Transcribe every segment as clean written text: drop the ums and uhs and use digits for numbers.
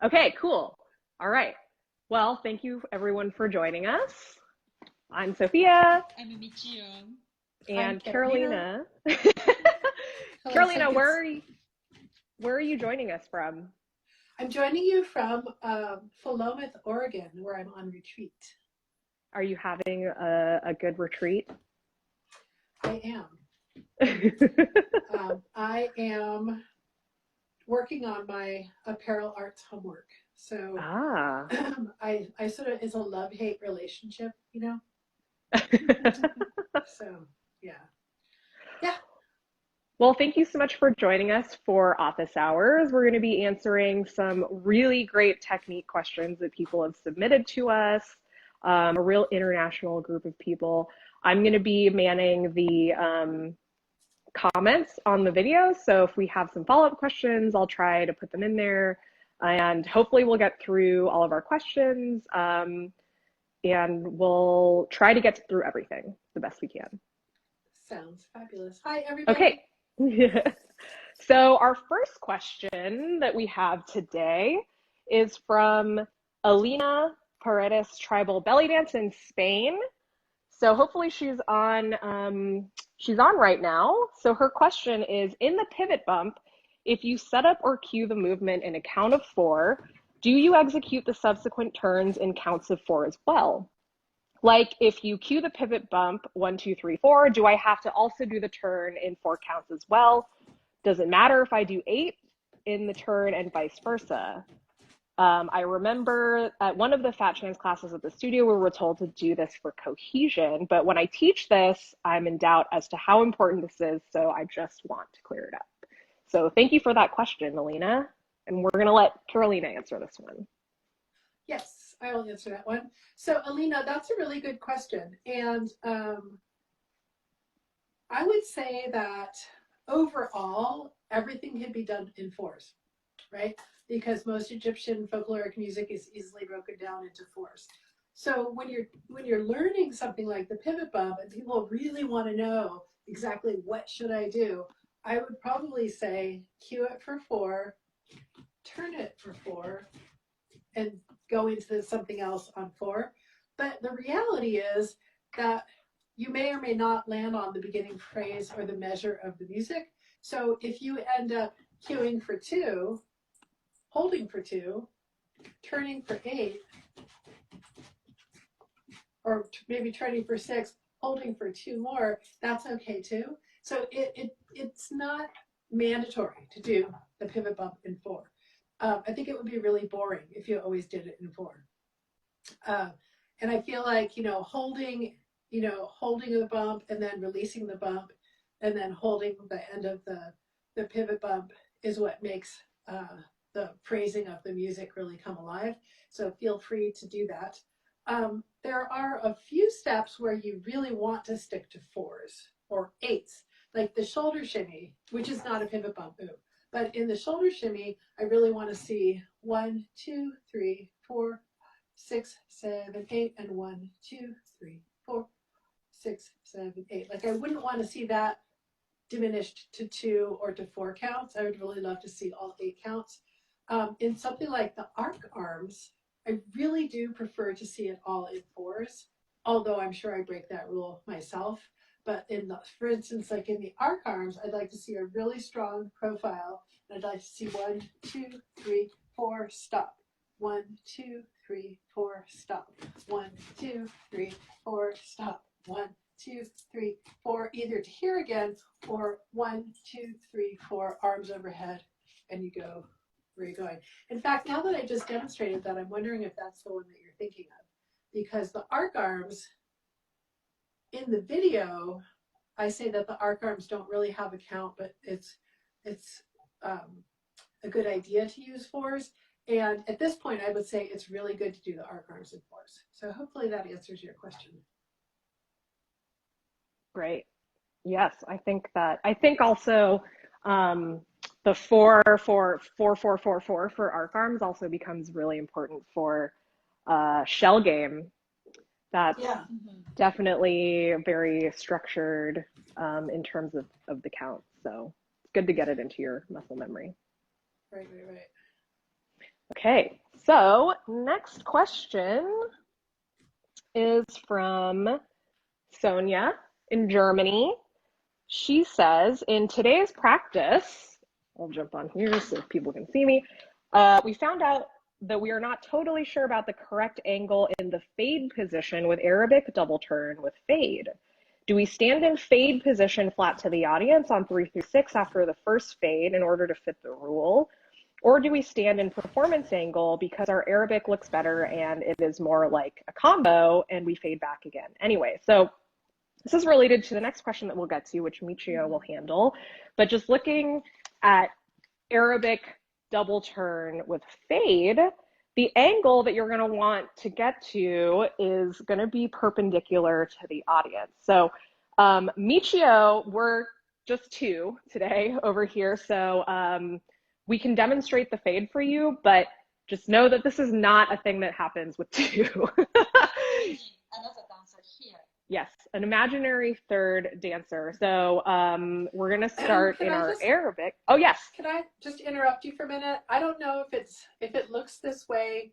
Okay, cool. All right. Well, thank you everyone for joining us. I'm Sophia I'm a Michiyon. I'm and Carolina. Carolina. Hello, Carolina, seconds. where are you joining us from? I'm joining you from Philomath, Oregon, where I'm on retreat. Are you having a good retreat? I am. I am working on my apparel arts homework. So Ah. I sort of, it's a love-hate relationship, you know? So, yeah. Yeah. Well, thank you so much for joining us for Office Hours. We're going to be answering some really great technique questions that people have submitted to us, a real international group of people. I'm going to be manning the comments on the video, so if we have some follow-up questions, I'll try to put them in there, and hopefully we'll get through all of our questions, and we'll try to get through everything the best we can. Sounds fabulous. Hi, Okay. everybody. So our first question that we have today is from Alina Paredes Tribal Belly Dance in Spain. So hopefully she's on right now. So her question is, in the pivot bump, if you set up or cue the movement in a count of 4, do you execute the subsequent turns in counts of 4 as well? Like if you cue the pivot bump 1, 2, 3, 4, do I have to also do the turn in 4 counts as well? Does it matter if I do 8 in the turn and vice versa? I remember at one of the Fat Chance classes at the studio, we were told to do this for cohesion, but when I teach this, I'm in doubt as to how important this is, so I just want to clear it up. So thank you for that question, Alina, and we're going to let Carolina answer this one. Yes, I will answer that one. So, Alina, that's a really good question. And I would say that overall, everything can be done in 4s, right? Because most Egyptian folkloric music is easily broken down into 4s. So when you're learning something like the pivot bump and people really want to know exactly what should I do, I would probably say cue it for 4, turn it for 4, and go into something else on 4. But the reality is that you may or may not land on the beginning phrase or the measure of the music. So if you end up cueing for 2, holding for 2, turning for 8, or maybe turning for 6, holding for 2 more, that's okay too. So it's not mandatory to do the pivot bump in 4. I think it would be really boring if you always did it in 4. And I feel like, holding the bump and then releasing the bump and then holding the end of the pivot bump is what makes the phrasing of the music really come alive. So feel free to do that. There are a few steps where you really want to stick to 4s or 8s, like the shoulder shimmy, which is not a pivot bump move. But in the shoulder shimmy, I really want to see 1, 2, 3, 4, 6, 7, 8, and 1, 2, 3, 4, 6, 7, 8. Like I wouldn't want to see that diminished to 2 or to 4 counts. I would really love to see all 8 counts. In something like the arc arms, I really do prefer to see it all in 4s, although I'm sure I break that rule myself. But for instance, like in the arc arms, I'd like to see a really strong profile. And I'd like to see 1, 2, 3, 4, stop. 1, 2, 3, 4, stop. 1, 2, 3, 4, stop. 1, 2, 3, 4, either to here again or 1, 2, 3, 4, arms overhead, and you go where you're going. In fact, now that I just demonstrated that, I'm wondering if that's the one that you're thinking of, because the arc arms in the video, I say that the arc arms don't really have a count, but it's a good idea to use 4s. And at this point, I would say it's really good to do the arc arms in 4s. So hopefully that answers your question. Great. Yes, I think also the 4 for 4 4 4 4 for arc arms also becomes really important for shell game. That's definitely very structured in terms of the count. So it's good to get it into your muscle memory. Right. Okay, so next question is from Sonia in Germany. She says, in today's practice, I'll jump on here so people can see me, we found out that we are not totally sure about the correct angle in the fade position with Arabic double turn with fade. Do we stand in fade position flat to the audience on 3 through 6 after the first fade in order to fit the rule? Or do we stand in performance angle because our Arabic looks better and it is more like a combo and we fade back again? Anyway, so this is related to the next question that we'll get to, which Michio will handle. But just looking at Arabic double turn with fade, the angle that you're going to want to get to is going to be perpendicular to the audience. So Michio, we're just two today over here, so we can demonstrate the fade for you, but just know that this is not a thing that happens with two. Another dancer here. Yes, an imaginary third dancer. So we're going to start in our Arabic. Oh, yes. Can I just interrupt you for a minute? I don't know if it looks this way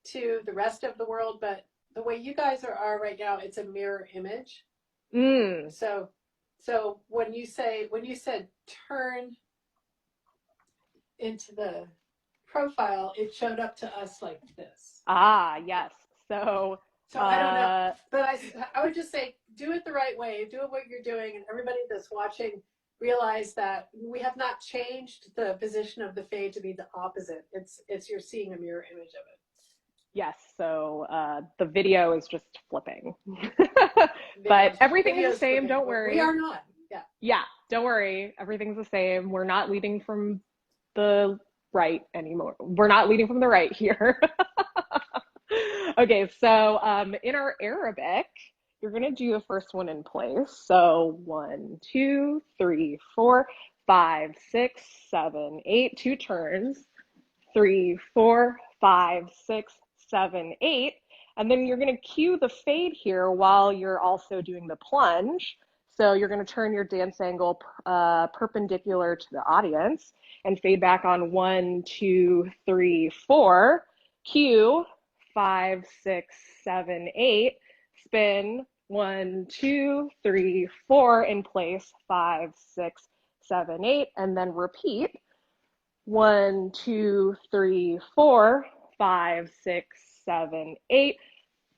to the rest of the world, but the way you guys are right now, it's a mirror image. So when you said turn into the profile, it showed up to us like this. Ah, yes. So I don't know, but I would just say do it the right way. Do it what you're doing, and everybody that's watching realize that we have not changed the position of the fade to be the opposite. It's you're seeing a mirror image of it. Yes. So the video is just flipping, but everything is the same. Don't worry. We are not. Yeah. Yeah. Don't worry. Everything's the same. We're not leading from the right anymore. We're not leading from the right here. Okay, so in our Arabic, you're going to do the first one in place. So 1, 2, 3, 4, 5, 6, 7, 8, 2 turns. 3, 4, 5, 6, 7, 8. And then you're going to cue the fade here while you're also doing the plunge. So you're going to turn your dance angle perpendicular to the audience and fade back on 1, 2, 3, 4. Cue 5, 6, 7, 8. Spin 1, 2, 3, 4 in place. 5, 6, 7, 8, and then repeat. 1, 2, 3, 4, 5, 6, 7, 8.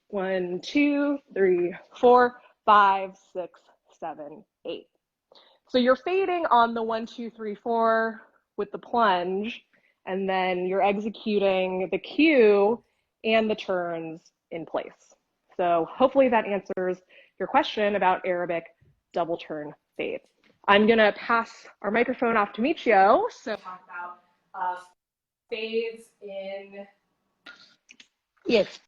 1, 2, 3, 4, 5, 6, 7, 8. So you're fading on the 1, 2, 3, 4 with the plunge, and then you're executing the cue and the turns in place. So hopefully that answers your question about Arabic double turn fade. I'm going to pass our microphone off to Michio. So talk about fades in. Yes.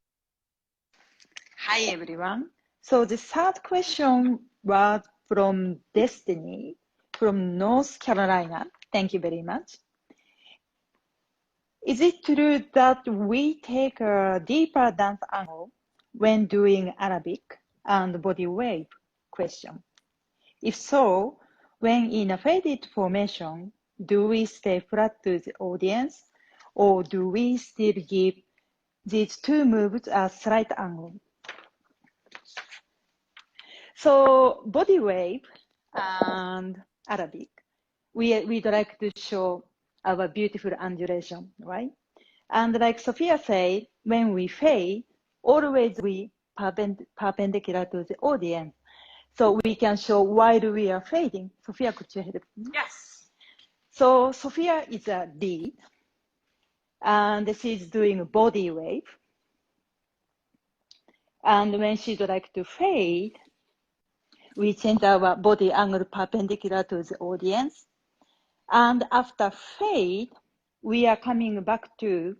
Hi, everyone. So the third question was from Destiny from North Carolina. Thank you very much. Is it true that we take a deeper dance angle when doing Arabic and body wave? Question. If so, when in a faded formation, do we stay flat to the audience, or do we still give these two moves a slight angle? So body wave and Arabic, we'd like to show our beautiful undulation, right? And like Sophia said, when we fade, always we perpendicular to the audience. So we can show while we are fading. Sophia, could you help me? Yes. So Sophia is a lead, and she's doing a body wave. And when she'd like to fade, we change our body angle perpendicular to the audience. And after fade, we are coming back to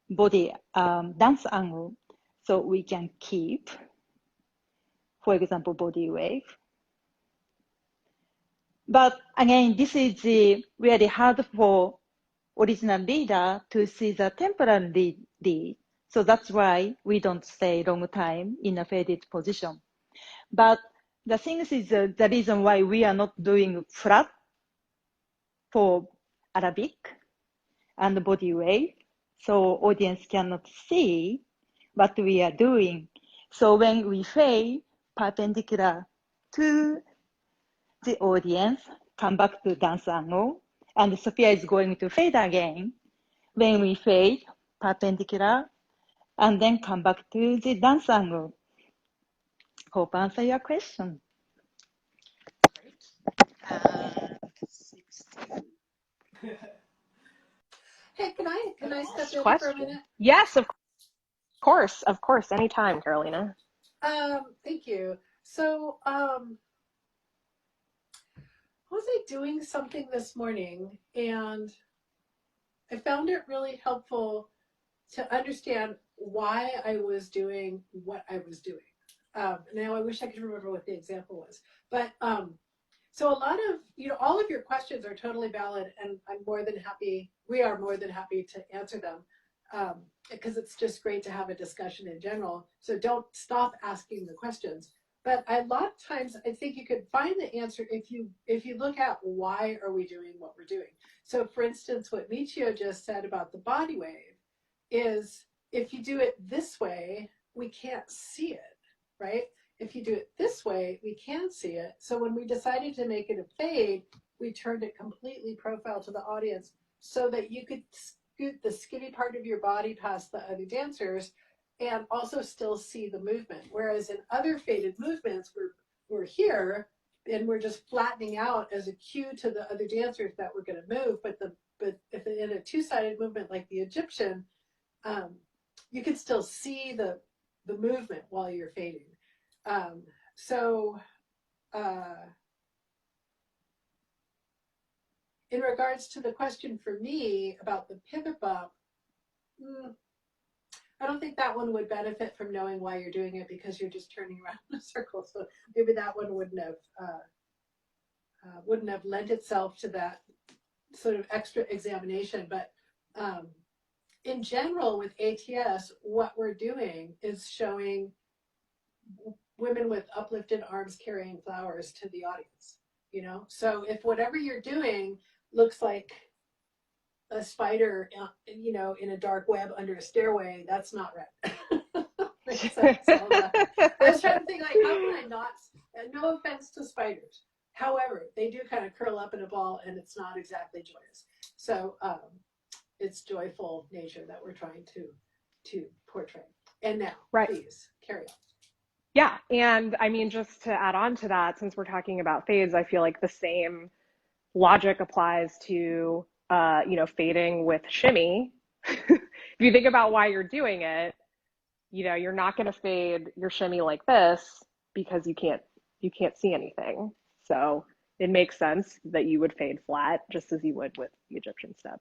body dance angle. So we can keep, for example, body wave. But again, this is really hard for original leader to see the temporal lead. So that's why we don't stay long time in a faded position. But the thing is the reason why we are not doing flat for Arabic and body wave. so audience cannot see what we are doing. So when we fade perpendicular to the audience, come back to dance angle, and Sophia is going to fade again. When we fade perpendicular, and then come back to the dance angle. Hope answer your question. Hey, can I step Next in for a question. minute? Yes, of course, anytime, Carolina. Thank you. So, was I doing something this morning, and I found it really helpful to understand why I was doing what I was doing. Now I wish I could remember what the example was, but so a lot of, all of your questions are totally valid, and we are more than happy to answer them, because it's just great to have a discussion in general. So don't stop asking the questions. But a lot of times I think you could find the answer if you look at why are we doing what we're doing. So for instance, what Michio just said about the body wave is, if you do it this way, we can't see it, right? If you do it this way, we can see it. So when we decided to make it a fade, we turned it completely profile to the audience so that you could scoot the skinny part of your body past the other dancers and also still see the movement. Whereas in other faded movements, we're here and we're just flattening out as a cue to the other dancers that we're going to move. But if in a two-sided movement like the Egyptian, you can still see the movement while you're fading. So in regards to the question for me about the pivot bump, I don't think that one would benefit from knowing why you're doing it, because you're just turning around in a circle. So maybe that one wouldn't have lent itself to that sort of extra examination. But in general, with ATS, what we're doing is showing women with uplifted arms carrying flowers to the audience. So if whatever you're doing looks like a spider, in a dark web under a stairway, that's not right. So I was trying to think, like, how can I not? No offense to spiders, however, they do kind of curl up in a ball, and it's not exactly joyous. So it's joyful nature that we're trying to portray. And now, right. Please carry on. Yeah, and I mean, just to add on to that, since we're talking about fades, I feel like the same logic applies to, fading with shimmy. If you think about why you're doing it, you're not going to fade your shimmy like this because you can't see anything. So it makes sense that you would fade flat just as you would with the Egyptian step.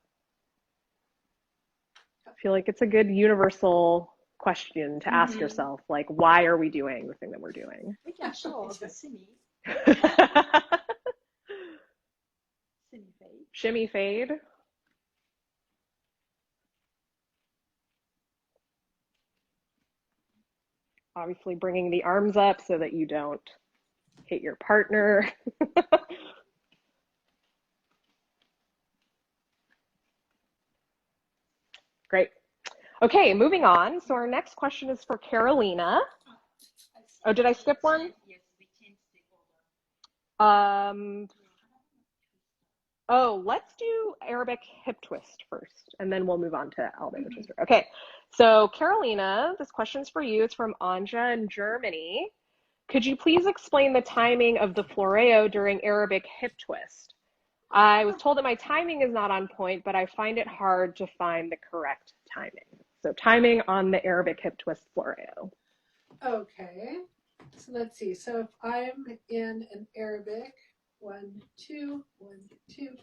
I feel like it's a good universal question to ask yourself, like, why are we doing the thing that we're doing? We can show the shimmy. Shimmy fade. Shimmy fade. Obviously bringing the arms up so that you don't hit your partner. Great. Okay, moving on. So our next question is for Carolina. Oh, did I skip one? Oh, let's do Arabic hip twist first, and then we'll move on to Alabama twister. Okay, so Carolina, this question's for you. It's from Anja in Germany. Could you please explain the timing of the floreo during Arabic hip twist? I was told that my timing is not on point, but I find it hard to find the correct timing. So timing on the Arabic hip twist floreo. Okay, so let's see. So if I'm in an Arabic, 1, 2, 1, 2,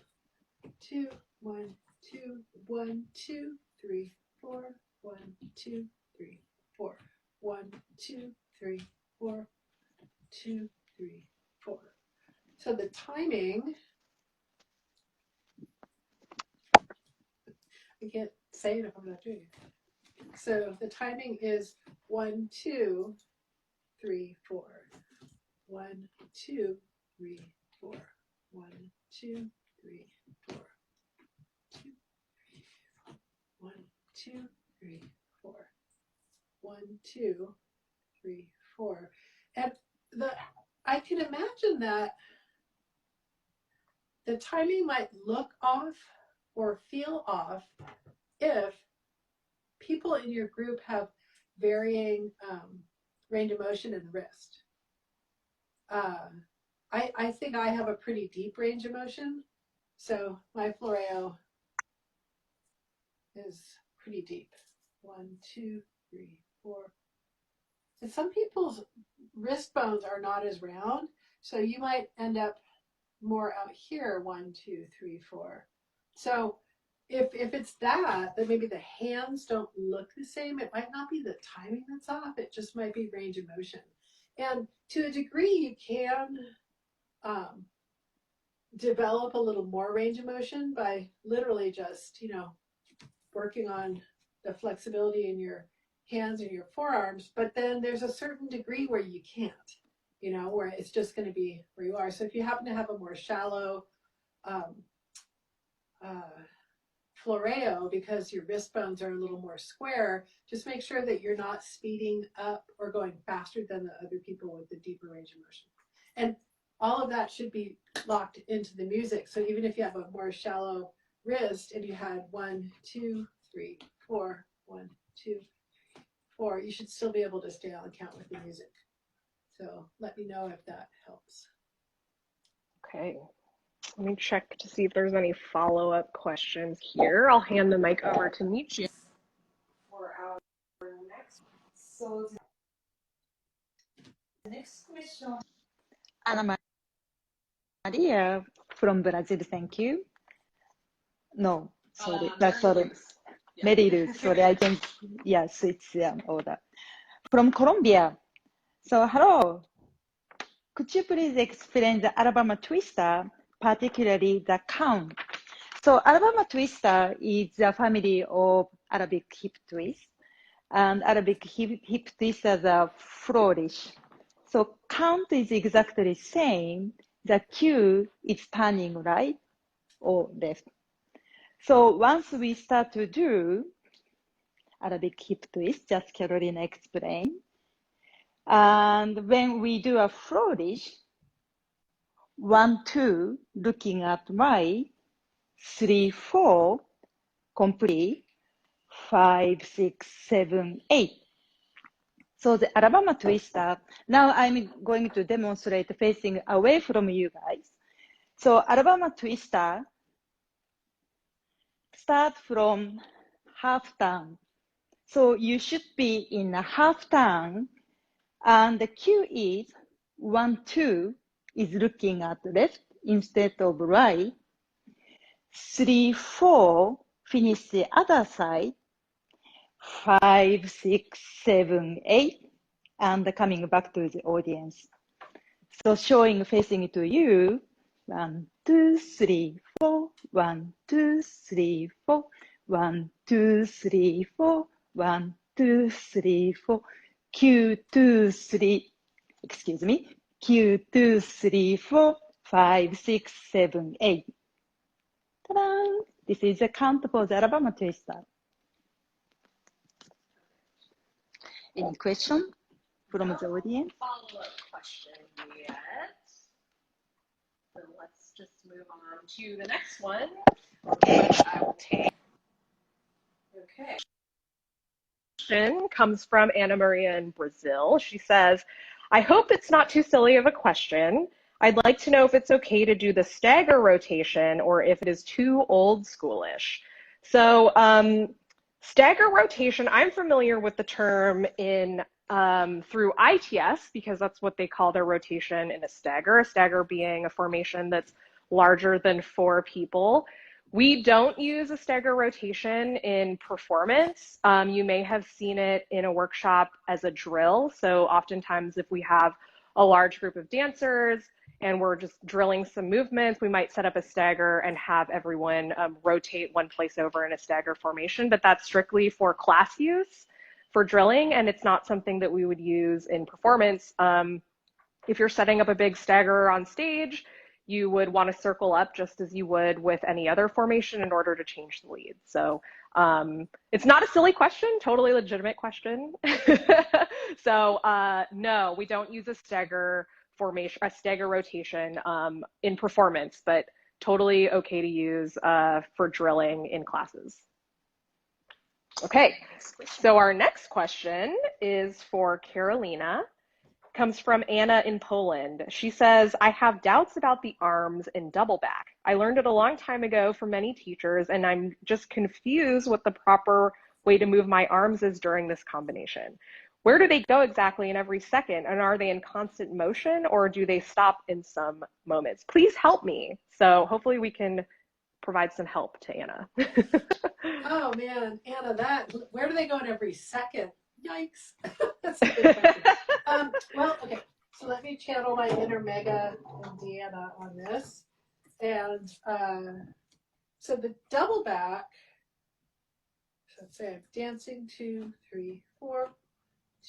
2, 1, 2, 1, 2, 3, 4, 1, 2, 3, 4, 1, 2, 3, 4, 2, 3, 4. So the timing, I can't say it if I'm not doing it. So the timing is 1, 2, 3, 4. 1, 2, 3, 4. 1, 2, 3, 4. 2, 3, 4. 1, 2, 3, 4. 1, 2, 3, 4. And I can imagine that the timing might look off or feel off if people in your group have varying range of motion in the wrist. I think I have a pretty deep range of motion, so my floreo is pretty deep. 1, 2, 3, 4. And some people's wrist bones are not as round, so you might end up more out here. 1, 2, 3, 4. So if it's that, then maybe the hands don't look the same. It might not be the timing that's off. It just might be range of motion. And to a degree, you can develop a little more range of motion by literally just, working on the flexibility in your hands and your forearms. But then there's a certain degree where you can't, where it's just going to be where you are. So if you happen to have a more shallow floreo because your wrist bones are a little more square, just make sure that you're not speeding up or going faster than the other people with the deeper range of motion. And all of that should be locked into the music. So even if you have a more shallow wrist and you had 1, 2, 3, 4, 1, 2, 3, 4, you should still be able to stay on count with the music. So let me know if that helps. Okay. Let me check to see if there's any follow-up questions here. I'll hand the mic over to Michi for our next. So the next question, Ana Maria from Brazil, thank you. No, sorry, that's sorry. Mary Ruth, sorry, I can, switch order. From Colombia. So, hello. Could you please explain the Alabama Twister, particularly the count? So, Alabama Twister is a family of Arabic hip twist, and Arabic hip twisters are flourish. So, count is exactly the same. The cue is turning right or left. So, once we start to do Arabic hip twist, just Carolina explained. And when we do a flourish, 1, 2, looking at right, 3, 4, complete, 5, 6, 7, 8. So the Alabama Twister, now I'm going to demonstrate facing away from you guys. So Alabama Twister, start from half turn. So you should be in a half turn, and the cue is 1, 2 is looking at left instead of right. 3, 4 finish the other side. 5, 6, 7, 8, and coming back to the audience. So showing facing to you. 1, 2, 3, 4. 1, 2, 3, 4. 1, 2, 3, 4. 1, 2, 3, 4. Q, 2, 3. Excuse me. Q, 2, 3, 4, 5, 6, 7, 8. Ta-da! This is a count for the Alabama Twister. Any question from the audience? Follow-up question yet. So let's just move on to the next one, which I will take. Okay. Question comes from Anna Maria in Brazil. She says, I hope it's not too silly of a question. I'd like to know if it's okay to do the stagger rotation or if it is too old schoolish. So stagger rotation, I'm familiar with the term in through ITS because that's what they call their rotation in a stagger being a formation that's larger than 4 people. We don't use a stagger rotation in performance. You may have seen it in a workshop as a drill. So oftentimes if we have a large group of dancers and we're just drilling some movements, we might set up a stagger and have everyone rotate one place over in a stagger formation, but that's strictly for class use for drilling, and it's not something that we would use in performance. If you're setting up a big stagger on stage, you would want to circle up just as you would with any other formation in order to change the lead. So it's not a silly question, totally legitimate question. So no, we don't use a stagger formation, a stagger rotation in performance, but totally okay to use for drilling in classes. Okay, so our next question is for Carolina. Comes from Anna in Poland. She says, I have doubts about the arms in double back. I learned it a long time ago from many teachers, and I'm just confused what the proper way to move my arms is during this combination. Where do they go exactly in every second? And are they in constant motion, or do they stop in some moments? Please help me. So hopefully we can provide some help to Anna. Oh man, Anna, where do they go in every second? Yikes. That's a good question. Well, okay, so let me channel my inner Mega and Deanna on this. And so the double back, so let's say I'm dancing 2, 3, 4,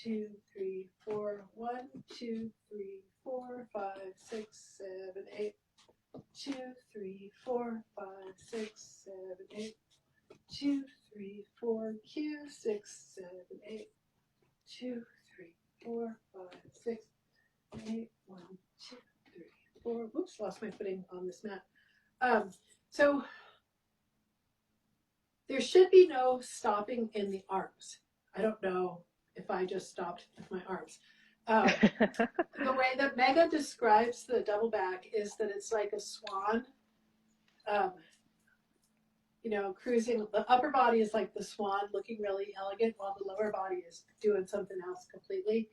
2, 3, 4, 1, 2, 3, 4, 5, 6, 7, 8, 2, 3, 4, 5, 6, 7, 8, 2, 3, 4, Q, 6, 7, 8, 2, 3, 4, 5, 6, 8, 1, 2, 3, 4. Oops, lost my footing on this mat. So there should be no stopping in the arms. I don't know if I just stopped with my arms. The way that Mega describes the double back is that it's like a swan, cruising. The upper body is like the swan, looking really elegant, while the lower body is doing something else completely.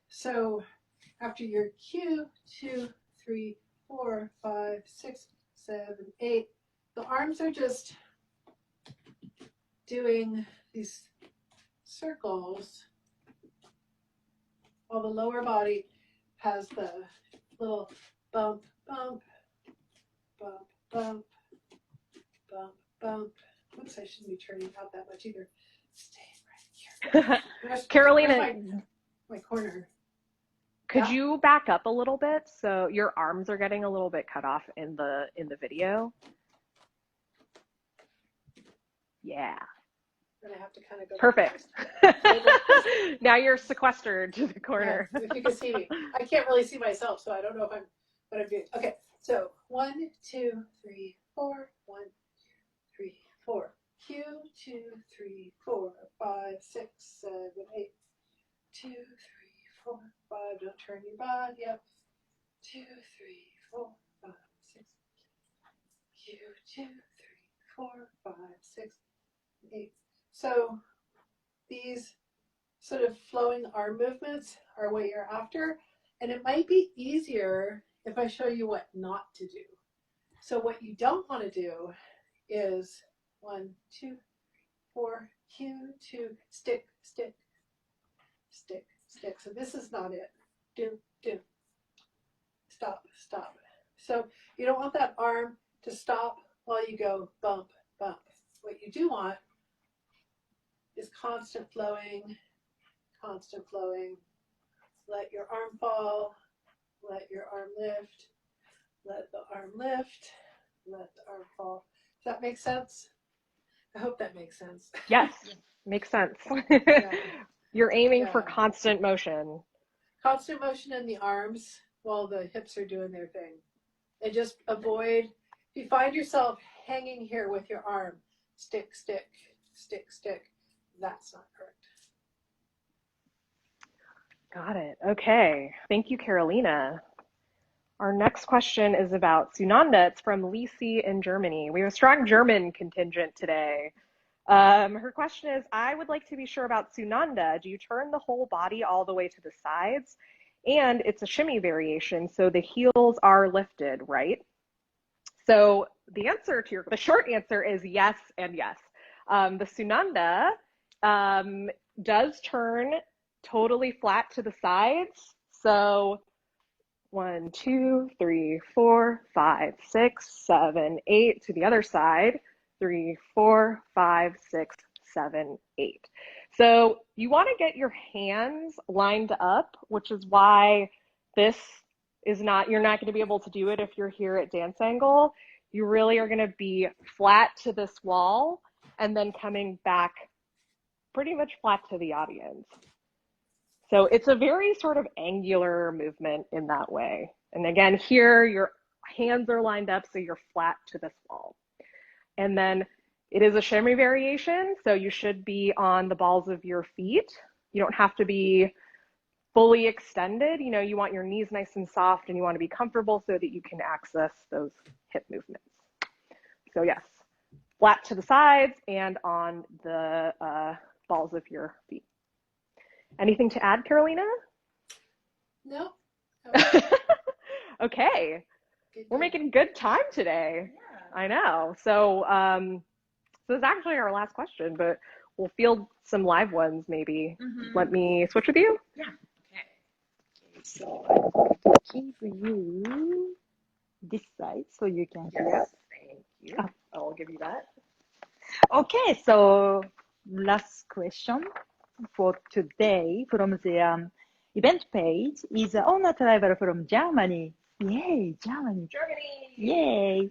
So after your Q, 2, 3, 4, 5, 6, 7, 8, the arms are just doing these circles, while the lower body has the little bump, bump, bump, bump, bump, bump. Oops, I shouldn't be turning out that much either. Stay right here. Carolina, where's my corner. Could you back up a little bit? So your arms are getting a little bit cut off in the video. Yeah. Then I have to kind of go. Perfect. Now you're sequestered to the corner. Yeah, if you can see me. I can't really see myself, so I don't know what I'm doing. Okay, so 1, 2, 3, 4, 1, 2, 3, 4. Q, 2, 3, 4, 5, 6, 7, 8. 2, 3, 4, 5. Don't turn your body up. 2, 3, 4, 5, 6. Q, 2, 3, 4, 5, 6, 8. So these sort of flowing arm movements are what you're after. And it might be easier if I show you what not to do. So what you don't want to do is 1, 2, 4, Q, 2, stick, stick, stick, stick. So this is not it. Do, do. Stop, stop. So you don't want that arm to stop while you go bump, bump. What you do want is constant flowing, constant flowing. Let your arm fall, let your arm lift, let the arm lift, let the arm fall. Does that make sense? I hope that makes sense. Yes, makes sense. Yeah. You're aiming for constant motion. Constant motion in the arms while the hips are doing their thing. And just avoid, if you find yourself hanging here with your arm, stick, stick, stick, stick, that's not correct. Got it. Okay. Thank you, Carolina. Our next question is about Sunanda. It's from Lisi in Germany. We have a strong German contingent today. Her question is, I would like to be sure about Sunanda. Do you turn the whole body all the way to the sides? And it's a shimmy variation, so the heels are lifted, right? So the short answer is yes and yes. The Sunanda does turn totally flat to the sides. So 1, 2, 3, 4, 5, 6, 7, 8 to the other side. 3, 4, 5, 6, 7, 8. So you want to get your hands lined up, which is why this is not, you're not going to be able to do it if you're here at dance angle. You really are going to be flat to this wall and then coming back pretty much flat to the audience. So it's a very sort of angular movement in that way. And again, here your hands are lined up so you're flat to this wall. And then it is a shimmy variation, so you should be on the balls of your feet. You don't have to be fully extended. You know, you want your knees nice and soft and you want to be comfortable so that you can access those hip movements. So yes, flat to the sides and on the balls of your feet. Anything to add, Carolina? No. Okay. We're making good time today. Yeah. I know. So this is actually our last question, but we'll field some live ones maybe. Let me switch with you. Yeah. Okay. So I'm going to keep you this side so you can hear. Yes, thank you. I'll give you that. Okay, so last question for today from the event page is Honor Travel from Germany. Yay, Germany. Germany. Yay.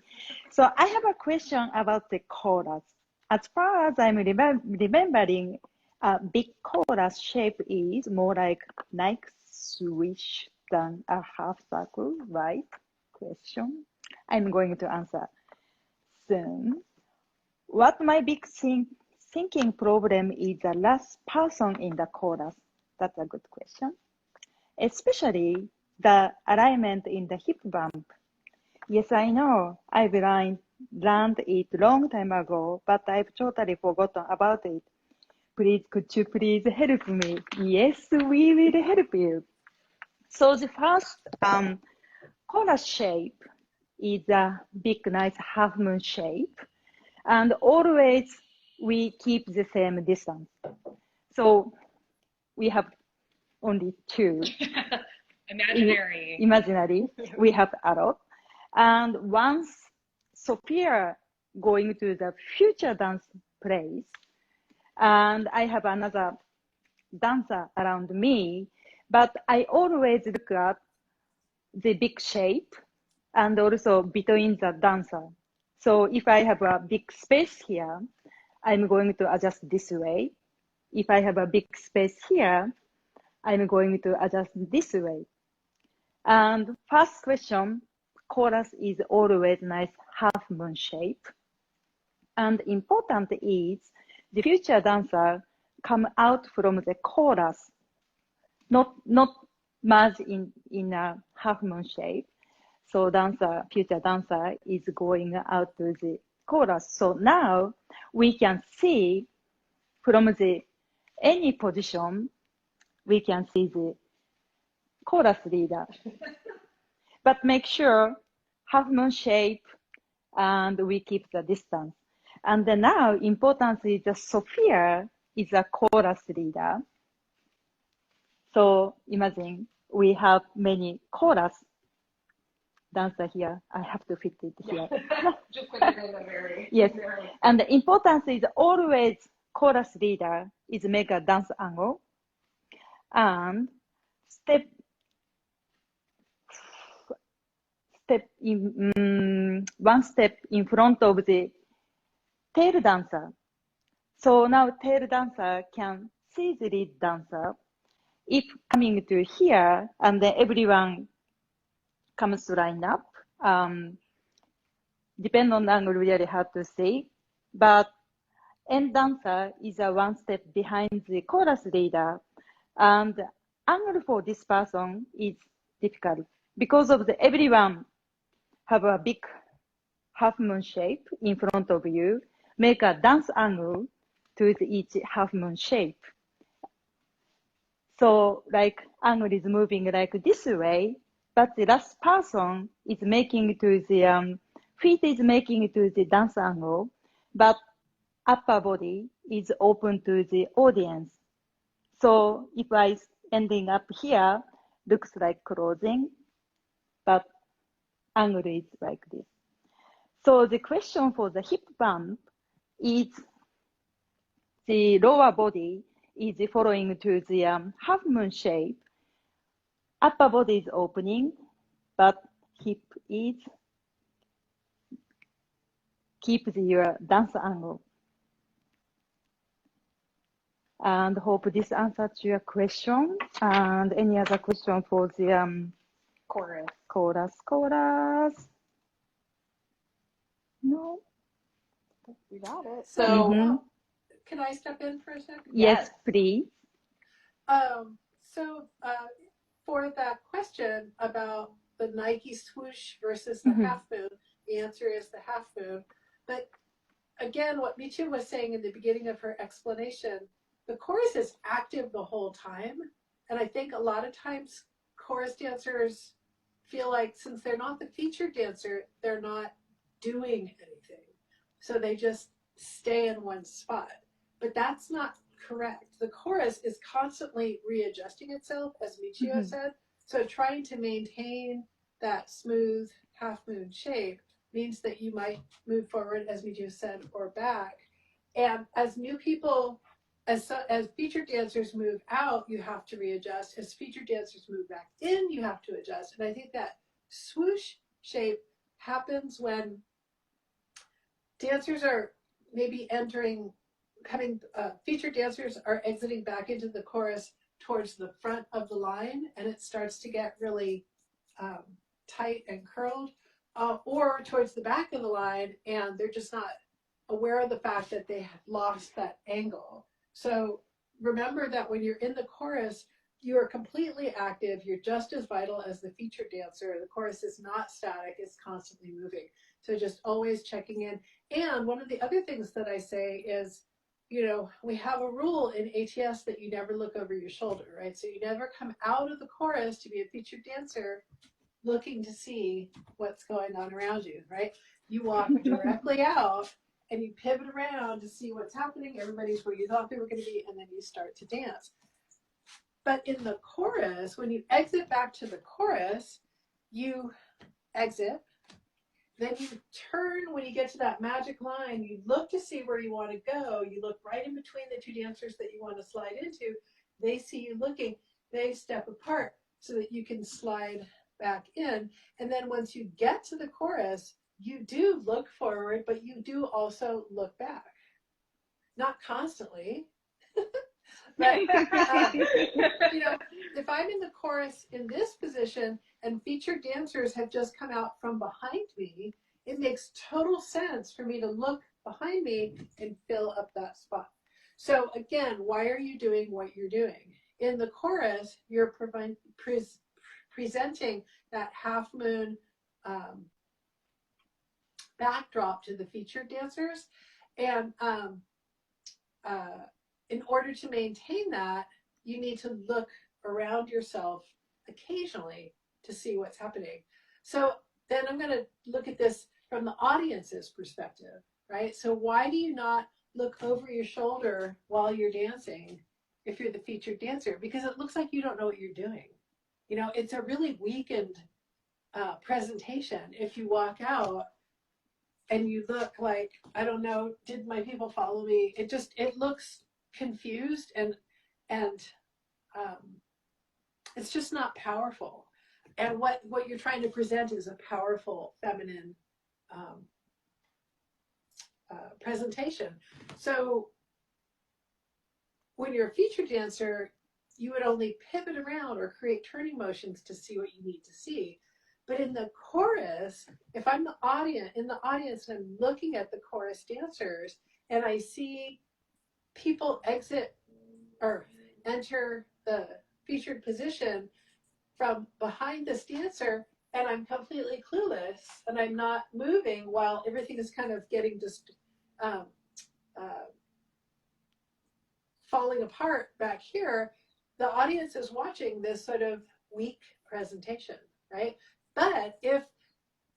So I have a question about the chorus. As far as I'm remembering, big chorus shape is more like swish than a half circle, right? Question. I'm going to answer soon. What my big thinking problem is the last person in the chorus. That's a good question. Especially the alignment in the hip bump. Yes, I know. I've learned it long time ago, but I've totally forgotten about it. Please, could you please help me? Yes, we will help you. So the first chorus shape is a big, nice half moon shape. And always we keep the same distance. So we have only two. Imaginary. We have a lot. And once Sophia going to the future dance place, and I have another dancer around me, but I always look at the big shape and also between the dancer. So if I have a big space here, I'm going to adjust this way. If I have a big space here, I'm going to adjust this way. And first question, chorus is always nice half moon shape. And important is the future dancer come out from the chorus, not merge in a half moon shape. So future dancer is going out to the chorus. So now we can see from any position, we can see the chorus leader. But make sure half moon shape and we keep the distance. And then now important is the Sophia is a chorus leader. So imagine we have many chorus dancer here. I have to fit it here. Just put it in the very. Yes. And the importance is always chorus leader is make a dance angle and step in one step in front of the tail dancer. So now tail dancer can see the lead dancer. If coming to here and then everyone comes to line up, depend on the angle, really hard to say. But end dancer is a one step behind the chorus leader, and the angle for this person is difficult because of the everyone have a big half moon shape in front of you. Make a dance angle to each half moon shape. So like angle is moving like this way, but the last person is making to the feet is making to the dance angle, but upper body is open to the audience. So if I ending up here, looks like closing, but angle is like this. So the question for the hip bump is the lower body is following to the half moon shape. Upper body is opening, but hip is keep your dance angle. And hope this answered your question. And any other question for the Chorus. chorus? No? You got it. So, Mhm. can I step in for a second? Yes, please. So for that question about the Nike swoosh versus the Mhm. half moon, the answer is the half moon. But again, what Michu was saying in the beginning of her explanation, the chorus is active the whole time. And I think a lot of times chorus dancers feel like since they're not the featured dancer, they're not doing anything. So they just stay in one spot. But that's not correct. The chorus is constantly readjusting itself, as Michio Mhm. said. So trying to maintain that smooth half moon shape means that you might move forward, as Michio said, or back. And as new people, as featured dancers move out, you have to readjust. As featured dancers move back in, you have to adjust. And I think that swoosh shape happens when dancers are maybe featured dancers are exiting back into the chorus towards the front of the line, and it starts to get really um, tight and curled, or towards the back of the line, and they're just not aware of the fact that they have lost that angle. So remember that when you're in the chorus, you are completely active. You're just as vital as the featured dancer. The chorus is not static, it's constantly moving. So just always checking in. And one of the other things that I say is, we have a rule in ATS that you never look over your shoulder, right? So you never come out of the chorus to be a featured dancer looking to see what's going on around you, right? You walk directly out and you pivot around to see what's happening. Everybody's where you thought they were going to be, and then you start to dance. But in the chorus, when you exit back to the chorus, you exit. Then you turn when you get to that magic line. You look to see where you want to go. You look right in between the two dancers that you want to slide into. They see you looking. They step apart so that you can slide back in. And then once you get to the chorus, you do look forward, but you do also look back. Not constantly, but if I'm in the chorus in this position and featured dancers have just come out from behind me, it makes total sense for me to look behind me and fill up that spot. So again, why are you doing what you're doing? In the chorus, you're presenting that half moon backdrop to the featured dancers. And in order to maintain that, you need to look around yourself occasionally to see what's happening. So then I'm going to look at this from the audience's perspective, right? So why do you not look over your shoulder while you're dancing if you're the featured dancer? Because it looks like you don't know what you're doing. It's a really weakened presentation if you walk out and you look like, I don't know, did my people follow me? It looks confused and it's just not powerful. And what you're trying to present is a powerful feminine presentation. So when you're a featured dancer, you would only pivot around or create turning motions to see what you need to see. But in the chorus, if I'm in the audience and I'm looking at the chorus dancers and I see people exit or enter the featured position from behind this dancer and I'm completely clueless and I'm not moving while everything is kind of getting just uh, falling apart back here, the audience is watching this sort of weak presentation, right? But if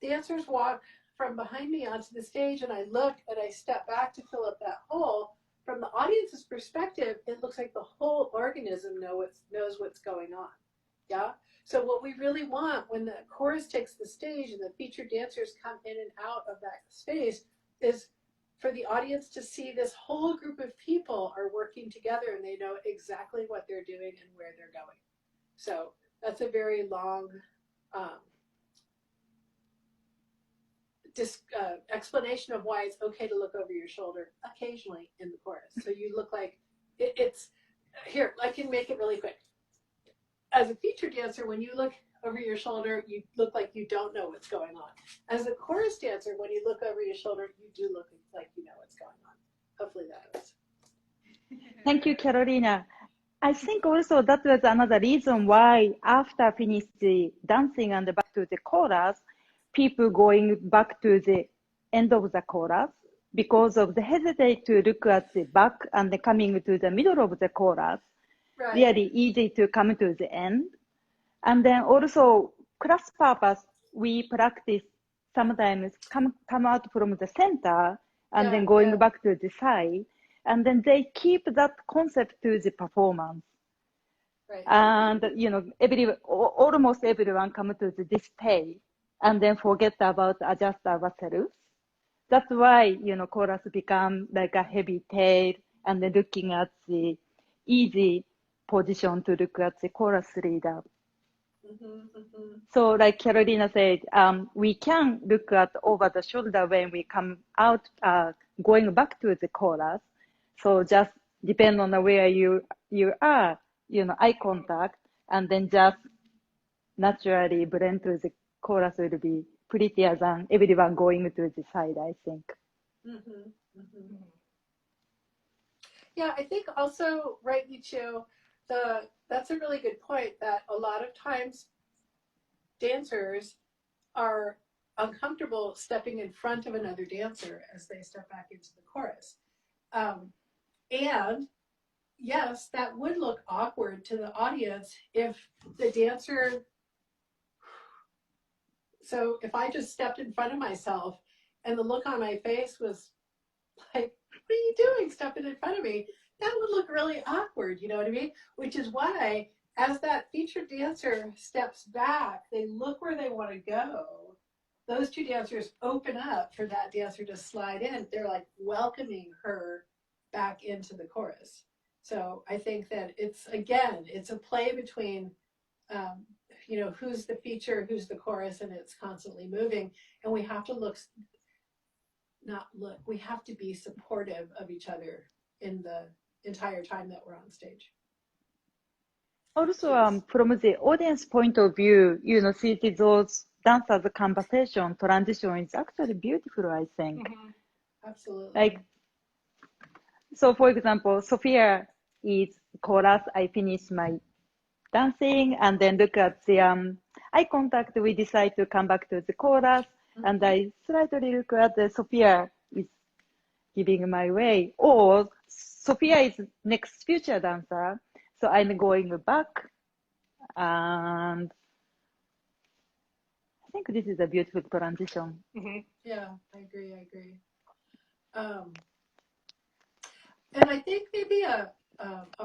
dancers walk from behind me onto the stage and I look and I step back to fill up that hole, from the audience's perspective, it looks like the whole organism knows what's going on. Yeah? So what we really want when the chorus takes the stage and the featured dancers come in and out of that space is for the audience to see this whole group of people are working together and they know exactly what they're doing and where they're going. So that's a very long explanation of why it's okay to look over your shoulder occasionally in the chorus. So you look like it's here. I can make it really quick. As a feature dancer, when you look over your shoulder, you look like you don't know what's going on. As a chorus dancer, when you look over your shoulder, you do look like you know what's going on. Hopefully that helps. Thank you, Carolina. I think also that was another reason why after finish the dancing and back to the chorus, people going back to the end of the chorus because of the hesitate to look at the back and the coming to the middle of the chorus. Right. Really easy to come to the end. And then also class purpose, we practice sometimes come out from the center and then going back to the side. And then they keep that concept to the performance. Right. And, almost everyone come to the display and then forget about adjust ourselves. That's why, chorus become like a heavy tail and then looking at the easy position to look at the chorus leader. So like Carolina said, we can look at over the shoulder when we come out, going back to the chorus. So just depend on where you are, eye contact, and then just naturally blend to the chorus will be prettier than everyone going to the side, I think. Yeah, I think also, right, Michio, that's a really good point that a lot of times dancers are uncomfortable stepping in front of another dancer as they step back into the chorus. And yes, that would look awkward to the audience if the dancer, so if I just stepped in front of myself and the look on my face was like, what are you doing stepping in front of me? That would look really awkward, you know what I mean? Which is why as that featured dancer steps back, they look where they want to go. Those two dancers open up for that dancer to slide in. They're like welcoming her back into the chorus. So I think that it's a play between, who's the feature, who's the chorus, and it's constantly moving. And we have to we have to be supportive of each other in the entire time that we're on stage. Also, from the audience point of view, see those dancers' conversation transition is actually beautiful, I think. Absolutely. So for example, Sophia is chorus, I finish my dancing and then look at the eye contact, we decide to come back to the chorus and I slightly look at the Sophia is giving my way, or Sophia is next future dancer, so I'm going back, and I think this is a beautiful transition. Yeah, I agree. And I think maybe a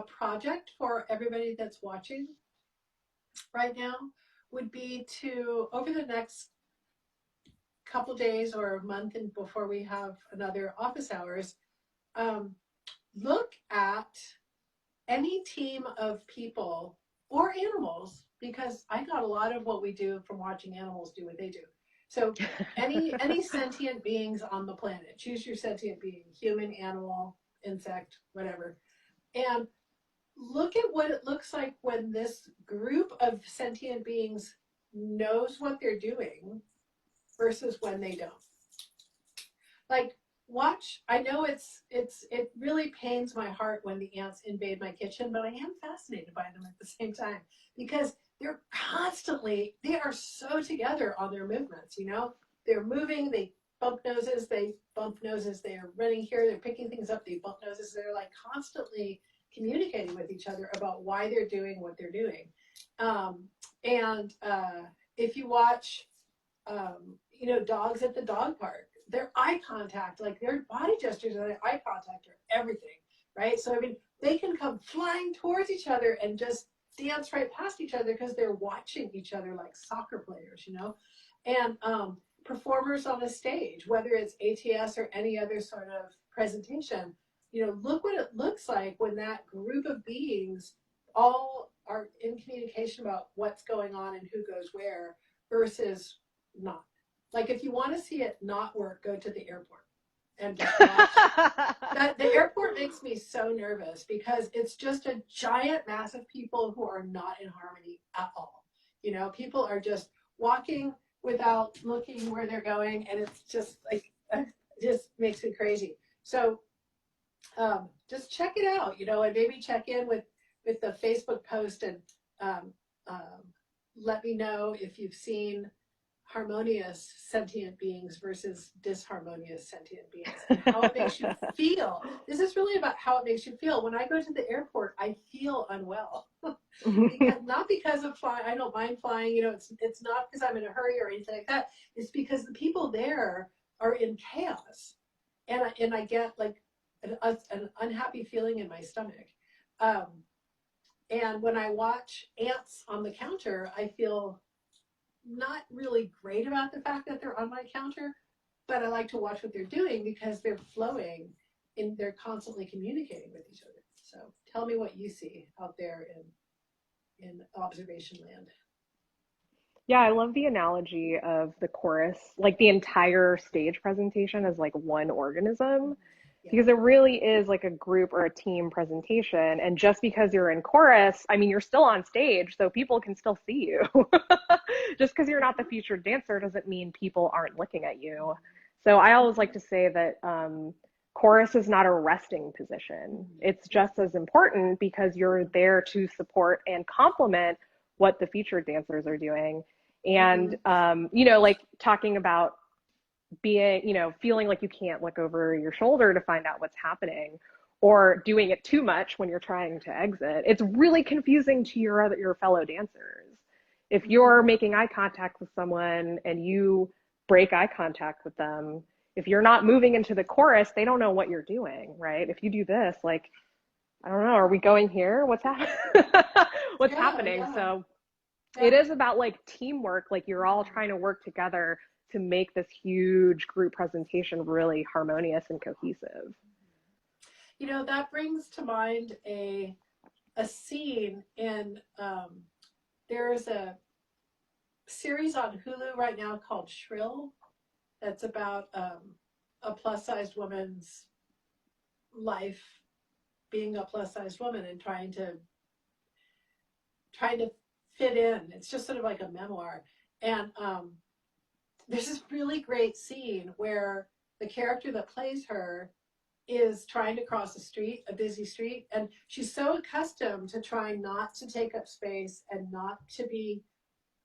project for everybody that's watching right now would be to, over the next couple days or a month and before we have another office hours, look at any team of people or animals, because I got a lot of what we do from watching animals do what they do. So any sentient beings on the planet, choose your sentient being, human, animal, insect, whatever, and look at what it looks like when this group of sentient beings knows what they're doing versus when they don't. Like, watch, I know it really pains my heart when the ants invade my kitchen, but I am fascinated by them at the same time because they are so together on their movements, they're moving, they bump noses, they're running here, they're picking things up, they bump noses, they're like constantly communicating with each other about why they're doing what they're doing. If you watch, dogs at the dog park, their eye contact, like their body gestures and their eye contact are everything, right? So, I mean, they can come flying towards each other and just dance right past each other because they're watching each other like soccer players, And performers on a stage, whether it's ATS or any other sort of presentation, look what it looks like when that group of beings all are in communication about what's going on and who goes where versus not. Like if you want to see it not work, go to the airport and just watch. The airport makes me so nervous because it's just a giant mass of people who are not in harmony at all. You know, people are just walking without looking where they're going, and it's just like, it just makes me crazy. So just check it out, you know, and maybe check in with the Facebook post and um, um, let me know if you've seen harmonious sentient beings versus disharmonious sentient beings and how it makes you feel. This is really about how it makes you feel. When I go to the airport, I feel unwell. Because, not because of flying, I don't mind flying, you know, it's not because I'm in a hurry or anything like that. It's because the people there are in chaos. And I get like an unhappy feeling in my stomach. And when I watch ants on the counter, I feel not really great about the fact that they're on my counter, but I like to watch what they're doing because they're flowing and they're constantly communicating with each other. So tell me what you see out there in observation land. Yeah, I love the analogy of the chorus, like the entire stage presentation is like one organism, Yeah. because it really is like a group or a team presentation. And just because you're in chorus, I mean, you're still on stage, so people can still see you. Just because you're not the featured dancer doesn't mean people aren't looking at you. So I always like to say that chorus is not a resting position. It's just as important because you're there to support and complement what the featured dancers are doing. And you know, like talking about being, you know, feeling like you can't look over your shoulder to find out what's happening, or doing it too much when you're trying to exit. It's really confusing to your fellow dancers. If you're making eye contact with someone and you break eye contact with them, if you're not moving into the chorus, they don't know what you're doing, right? If you do this, like, I don't know, are we going here? What's happening? What's happening? Yeah. So it is about like teamwork, like you're all trying to work together to make this huge group presentation really harmonious and cohesive. You know, that brings to mind a scene in there's a series on Hulu right now called Shrill that's about a plus-sized woman's life being a plus-sized woman and trying to fit in. It's just sort of like a memoir. And there's this really great scene where the character that plays her is trying to cross a street, a busy street, and she's so accustomed to trying not to take up space and not to be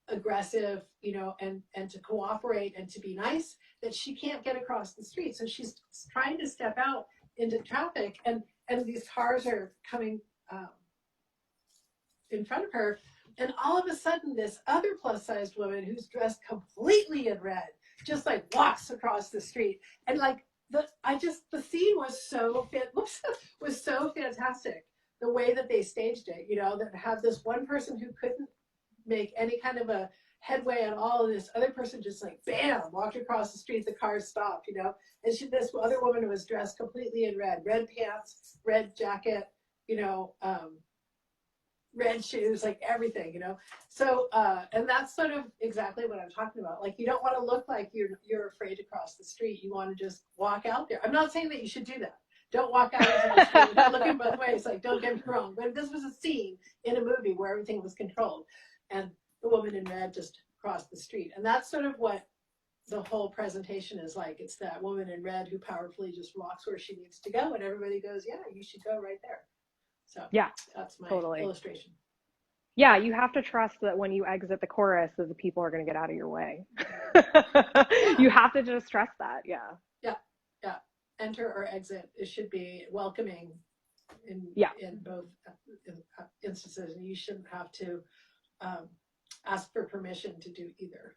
aggressive, you know, and to cooperate and to be nice, that she can't get across the street. So she's trying to step out into traffic, and these cars are coming in front of her, and all of a sudden this other plus-sized woman who's dressed completely in red just like walks across the street, and like the scene was so was so fantastic, the way that they staged it, you know, that have this one person who couldn't make any kind of a headway at all, and this other person just like bam walked across the street, the car stopped, you know, and this other woman was dressed completely in red pants, red jacket, you know, red shoes, like everything, you know. So and that's sort of exactly what I'm talking about. Like, you don't want to look like you're afraid to cross the street. You want to just walk out there. I'm not saying that you should do that. Don't walk out into the street without looking both ways. Like, don't get me wrong, but this was a scene in a movie where everything was controlled, and the woman in red just crossed the street. And that's sort of what the whole presentation is like. It's that woman in red who powerfully just walks where she needs to go, and everybody goes, yeah, you should go right there. So Yeah, that's my totally. illustration. Yeah, you have to trust that when you exit the chorus that the people are going to get out of your way. You have to just trust that. Yeah. Yeah. Yeah. Enter or exit. It should be welcoming in both instances. And you shouldn't have to ask for permission to do either.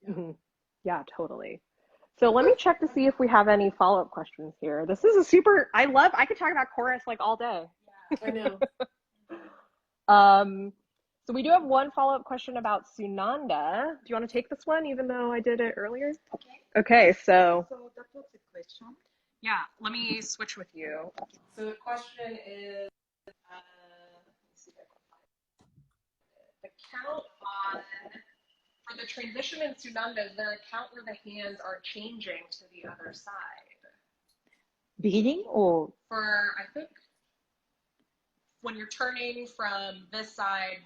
Yeah. Yeah, totally. So let me check to see if we have any follow-up questions here. This is I could talk about chorus like all day. I know. So we do have one follow-up question about Sunanda. Do you want to take this one, even though I did it earlier? Okay, so that was the question. yeah, let me switch with you. So the question is, let me see if I can find it. The count on, for the transition in Sunanda, is there a count where the hands are changing to the other side? Beginning or? For, I think, when you're turning from this side.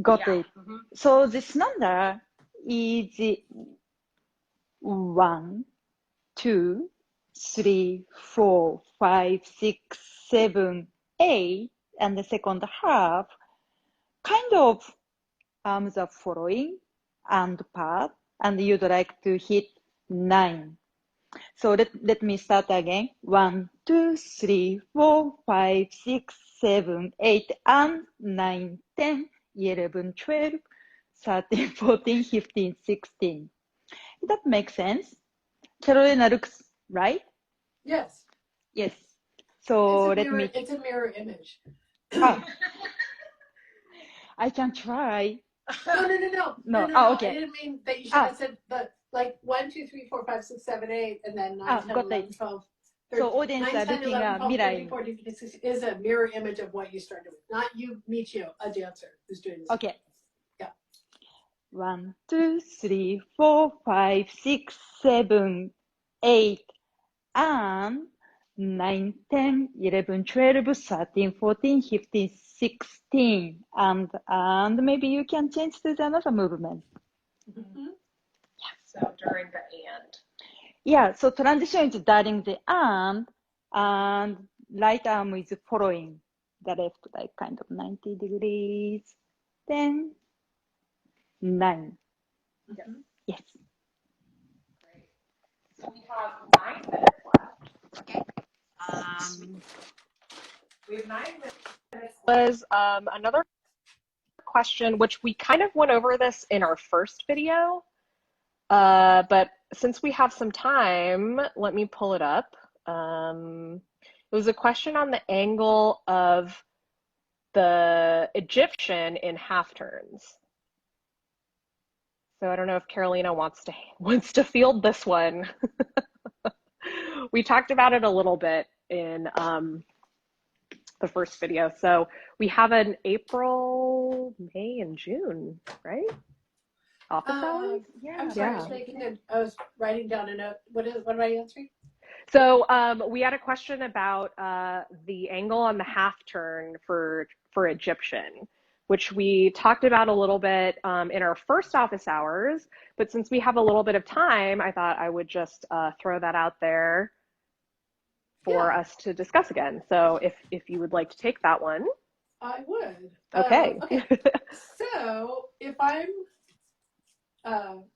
Got Yeah. it. So this number is 1, 2, 3, 4, 5, 6, 7, 8, and the second half kind of arms are following and part, and you'd like to hit 9. So let me start again. 1, 2, 3, 4, 5, 6, 7, 8, and 9, 10, 11, 12, 13, 14, 15, 16. That makes sense. Carolina looks right? Yes. Yes. So It's let me. it's a mirror image. I can try. No. Okay. I didn't mean that you should have said the like 1, 2, 3, 4, 5, 6, 7, 8, and then 9, 10, got 11, it. 12, So 13, audience 9, are 10, looking 11, at 12, 13, Mirai. 14, 15, 16 is a mirror image of what you started with. Not you, Michio, a dancer who's doing this. Okay. Yeah. 1, 2, 3, 4, 5, 6, 7, 8, and 9, 10, 11, 12, 13, 14, 15, 16. And maybe you can change to another movement. Mm-hmm. So during the and. Yeah, so transition is during the and right arm is following the left, like kind of 90 degrees, then 9. Mm-hmm. Yes. Great. So we have 9 minutes left. Okay. We have 9 minutes. Was another question, which we kind of went over this in our first video, but since we have some time, let me pull it up. It was a question on the angle of the Egyptian in half turns. So I don't know if Carolina wants to field this one. We talked about it a little bit in the first video. So we have an April, May, and June, right? Office hours? I'm sorry, I was writing down a note. What am I answering? So we had a question about the angle on the half turn for Egyptian, which we talked about a little bit in our first office hours. But since we have a little bit of time, I thought I would just throw that out there for us to discuss again. So if you would like to take that one. I would. Okay. Okay. So if I'm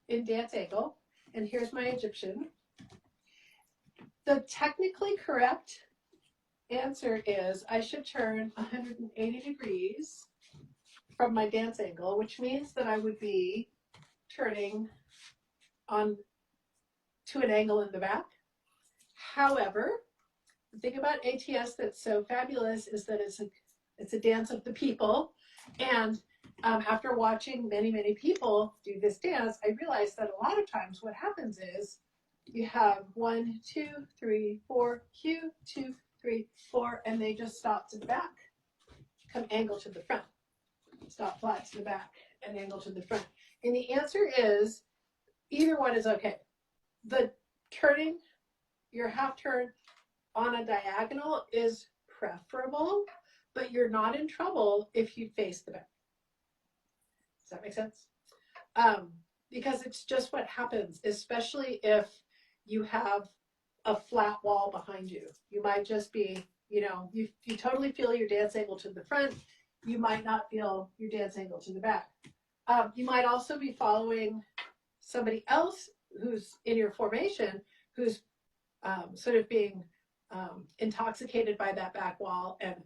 in dance angle, and here's my Egyptian, the technically correct answer is I should turn 180 degrees from my dance angle, which means that I would be turning on to an angle in the back. However, the thing about ATS that's so fabulous is that it's a dance of the people, and after watching many people do this dance, I realized that a lot of times what happens is you have 1, 2, 3, 4, Q, 2, 3, 4, and they just stop to the back, come angle to the front, stop flat to the back, and angle to the front. And the answer is either one is okay. The turning your half turn on a diagonal is preferable, but you're not in trouble if you face the back. Does that make sense? Because it's just what happens, especially if you have a flat wall behind you. You might just be, you totally feel your dance angle to the front. You might not feel your dance angle to the back. You might also be following somebody else who's in your formation, who's sort of being intoxicated by that back wall and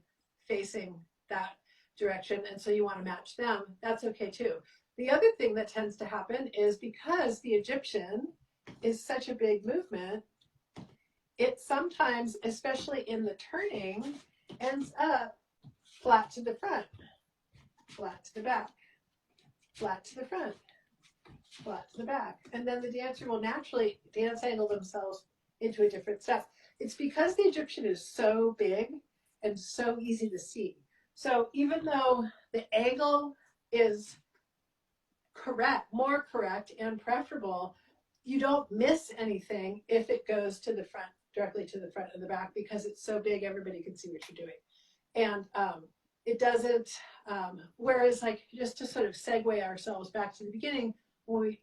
facing that direction, and so you want to match them. That's okay too. The other thing that tends to happen is because the Egyptian is such a big movement, it sometimes, especially in the turning, ends up flat to the front, flat to the back, flat to the front, flat to the back. And then the dancer will naturally dance angle themselves into a different step. It's because the Egyptian is so big and so easy to see. So even though the angle is correct, more correct and preferable. You don't miss anything if it goes to the front, directly to the front of the back, because it's so big, everybody can see what you're doing. And it doesn't, whereas like, just to sort of segue ourselves back to the beginning, when we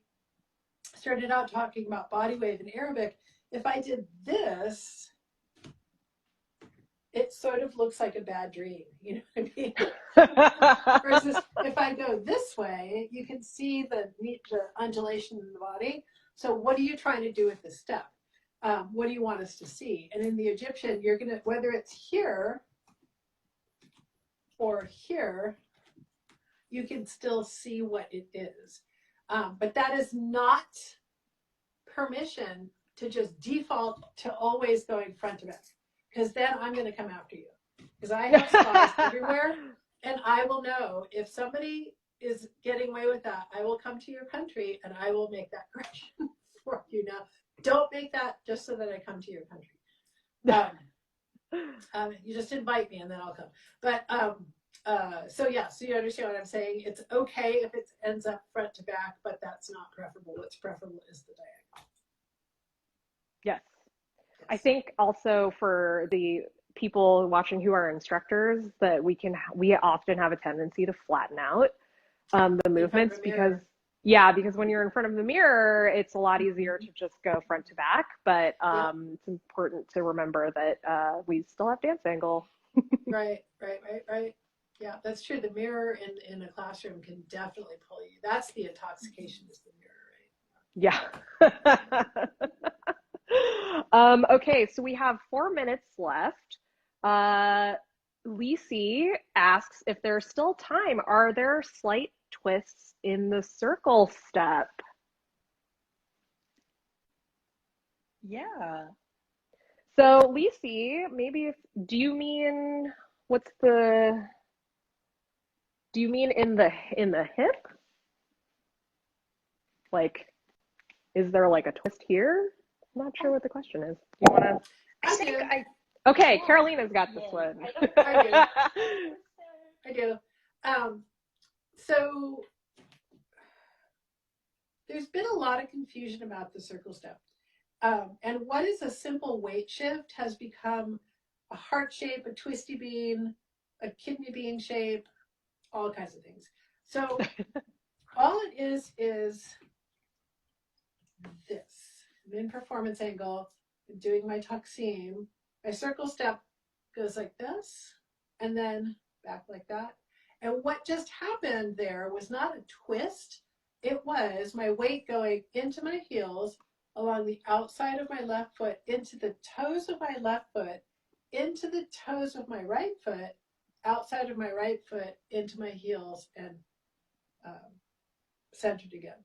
started out talking about body wave in Arabic, if I did this, it sort of looks like a bad dream, you know what I mean? Versus if I go this way, you can see the undulation in the body. So what are you trying to do with this step? What do you want us to see? And in the Egyptian, you're gonna, whether it's here or here, you can still see what it is. But that is not permission to just default to always going front to back, because then I'm going to come after you, because I have spies everywhere, and I will know if somebody is getting away with that. I will come to your country and I will make that correction for you. Now, don't make that just so that I come to your country. You just invite me and then I'll come. But so yeah, so you understand what I'm saying. It's okay if it ends up front to back, but that's not preferable. What's preferable is the diagonal. Yes. I think also for the people watching who are instructors, that we often have a tendency to flatten out the movements, because when you're in front of the mirror, it's a lot easier to just go front to back. But it's important to remember that we still have dance angle. Right. Yeah, that's true. The mirror in a classroom can definitely pull you. That's the intoxication, is the mirror, right? Yeah. Okay, so we have 4 minutes left. Lisi asks if there's still time. Are there slight twists in the circle step? Yeah. So Lisi, maybe do you mean in the hip? Like, is there like a twist here? I'm not sure what the question is. Do you want to? Okay, Carolina's got this one. I do. So there's been a lot of confusion about the circle step. And what is a simple weight shift has become a heart shape, a twisty bean, a kidney bean shape, all kinds of things. So all it is this. I'm in performance angle, I'm doing my taksim. My circle step goes like this, and then back like that. And what just happened there was not a twist. It was my weight going into my heels, along the outside of my left foot, into the toes of my left foot, into the toes of my right foot, outside of my right foot, into my heels, and centered again.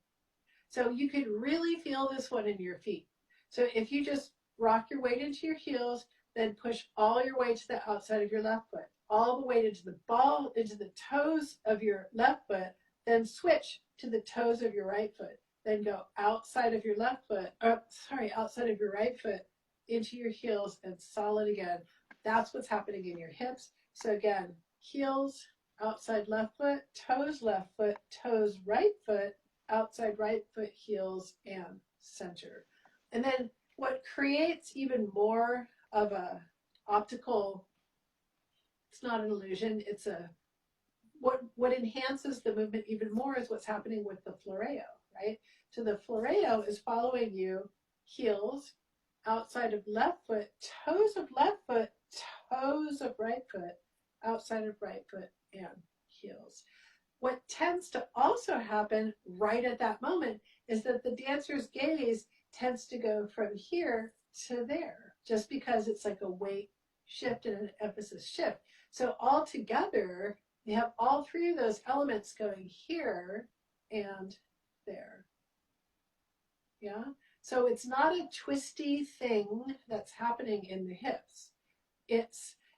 So you could really feel this one in your feet. So if you just rock your weight into your heels, then push all your weight to the outside of your left foot, all the weight into the toes of your left foot, then switch to the toes of your right foot, then go outside of your outside of your right foot into your heels and solid again. That's what's happening in your hips. So again, heels, outside left foot, toes right foot, outside right foot, heels, and center. And then what creates even more of a optical, it's not an illusion, it's what enhances the movement even more is what's happening with the floreo, right? So the floreo is following you, heels, outside of left foot, toes of left foot, toes of right foot, outside of right foot, and heels. What tends to also happen right at that moment is that the dancer's gaze tends to go from here to there, just because it's like a weight shift and an emphasis shift. So all together, you have all three of those elements going here and there. Yeah. So it's not a twisty thing that's happening in the hips.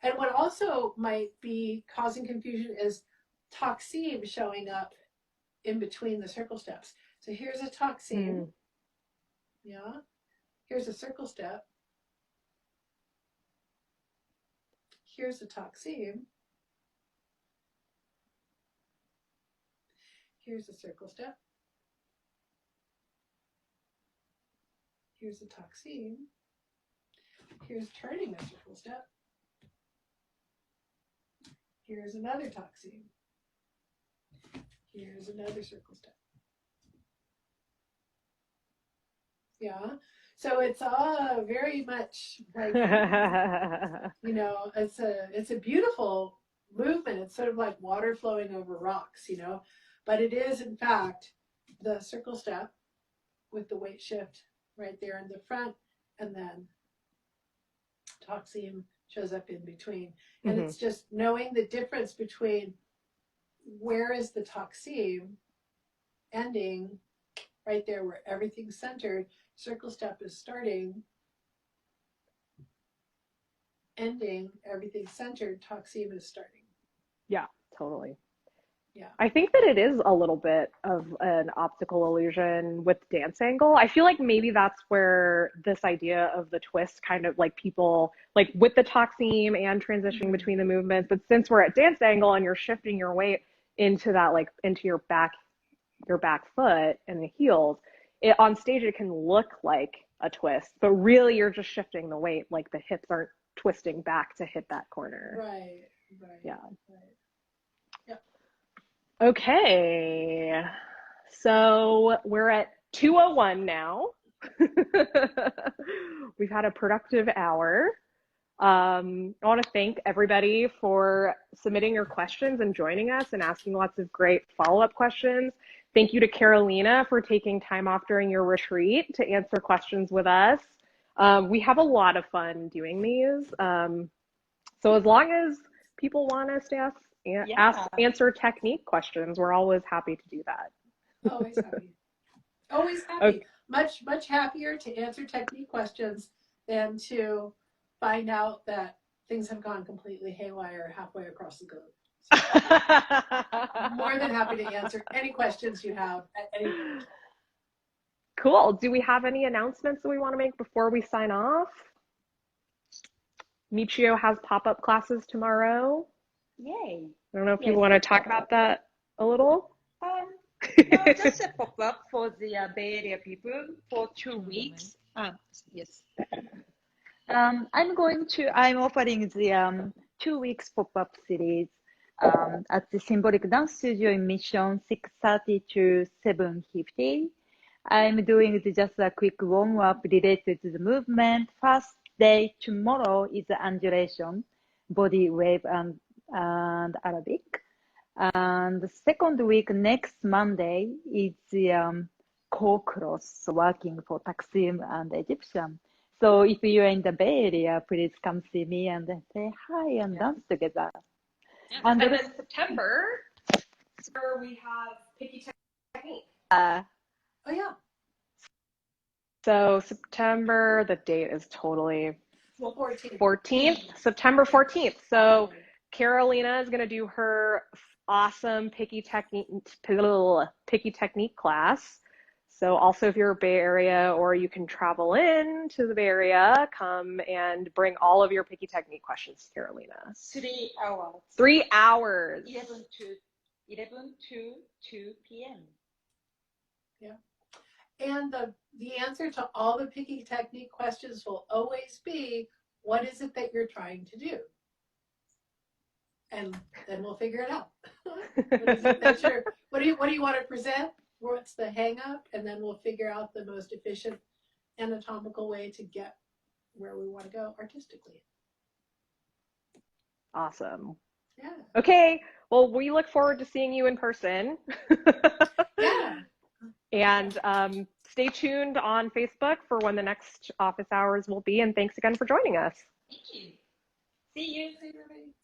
And what also might be causing confusion is taksim showing up in between the circle steps. So here's a taksim. Yeah. Here's a circle step. Here's a taksim. Here's a circle step. Here's a toxine. Here's turning a circle step. Here's another toxine. Here's another circle step. Yeah. So it's all very much like, you know, it's a beautiful movement. It's sort of like water flowing over rocks, you know, but it is in fact the circle step with the weight shift right there in the front, and then toxine shows up in between. And it's just knowing the difference between where is the toxine ending right there where everything's centered. Circle step is starting, ending, everything centered. Toxine is starting. Yeah, totally. Yeah. I think that it is a little bit of an optical illusion with dance angle. I feel like maybe that's where this idea of the twist kind of like people like with the toxine and transitioning between the movements. But since we're at dance angle and you're shifting your weight into that, like into your back foot and the heels, it on stage it can look like a twist, but really you're just shifting the weight. Like the hips aren't twisting back to hit that corner. Right. Yeah. Right. Yep. Okay. So we're at 2:01 now. We've had a productive hour. I want to thank everybody for submitting your questions and joining us and asking lots of great follow-up questions. Thank you to Carolina for taking time off during your retreat to answer questions with us. We have a lot of fun doing these. So as long as people want us to answer technique questions, we're always happy to do that. Always happy. Always happy. Okay. Much happier to answer technique questions than to find out that things have gone completely haywire halfway across the globe. So, more than happy to answer any questions you have at any point. Cool. Do we have any announcements that we want to make before we sign off? Michio has pop-up classes tomorrow. Yay. I don't know if you want to talk about that a little. No, just a pop-up for the Bay Area people for 2 weeks. Yes. I'm offering the 2 weeks pop-up series at the Symbolic Dance Studio in Mission 6:30 to 7:50. I'm doing just a quick warm-up related to the movement. First day tomorrow is the undulation, body wave, and Arabic. And the second week, next Monday, is the co-cross working for Taksim and Egyptian. So if you're in the Bay Area, please come see me and say hi and dance together. Yeah. And then in September, we have Picky Technique. Oh, yeah. So September, the date is totally 14th. September 14th. So Carolina is going to do her awesome Picky Technique class. So also if you're a Bay Area or you can travel in to the Bay Area, come and bring all of your Picky Technique questions to Carolina. 3 hours. 3 hours. 11 to 2 p.m. Yeah. And the answer to all the Picky Technique questions will always be, what is it that you're trying to do? And then we'll figure it out. What do you want to present? What's the hang up? And then we'll figure out the most efficient anatomical way to get where we want to go artistically. Awesome. Yeah. Okay. Well, we look forward to seeing you in person. Yeah. And stay tuned on Facebook for when the next office hours will be. And thanks again for joining us. Thank you. See you. Bye, everybody.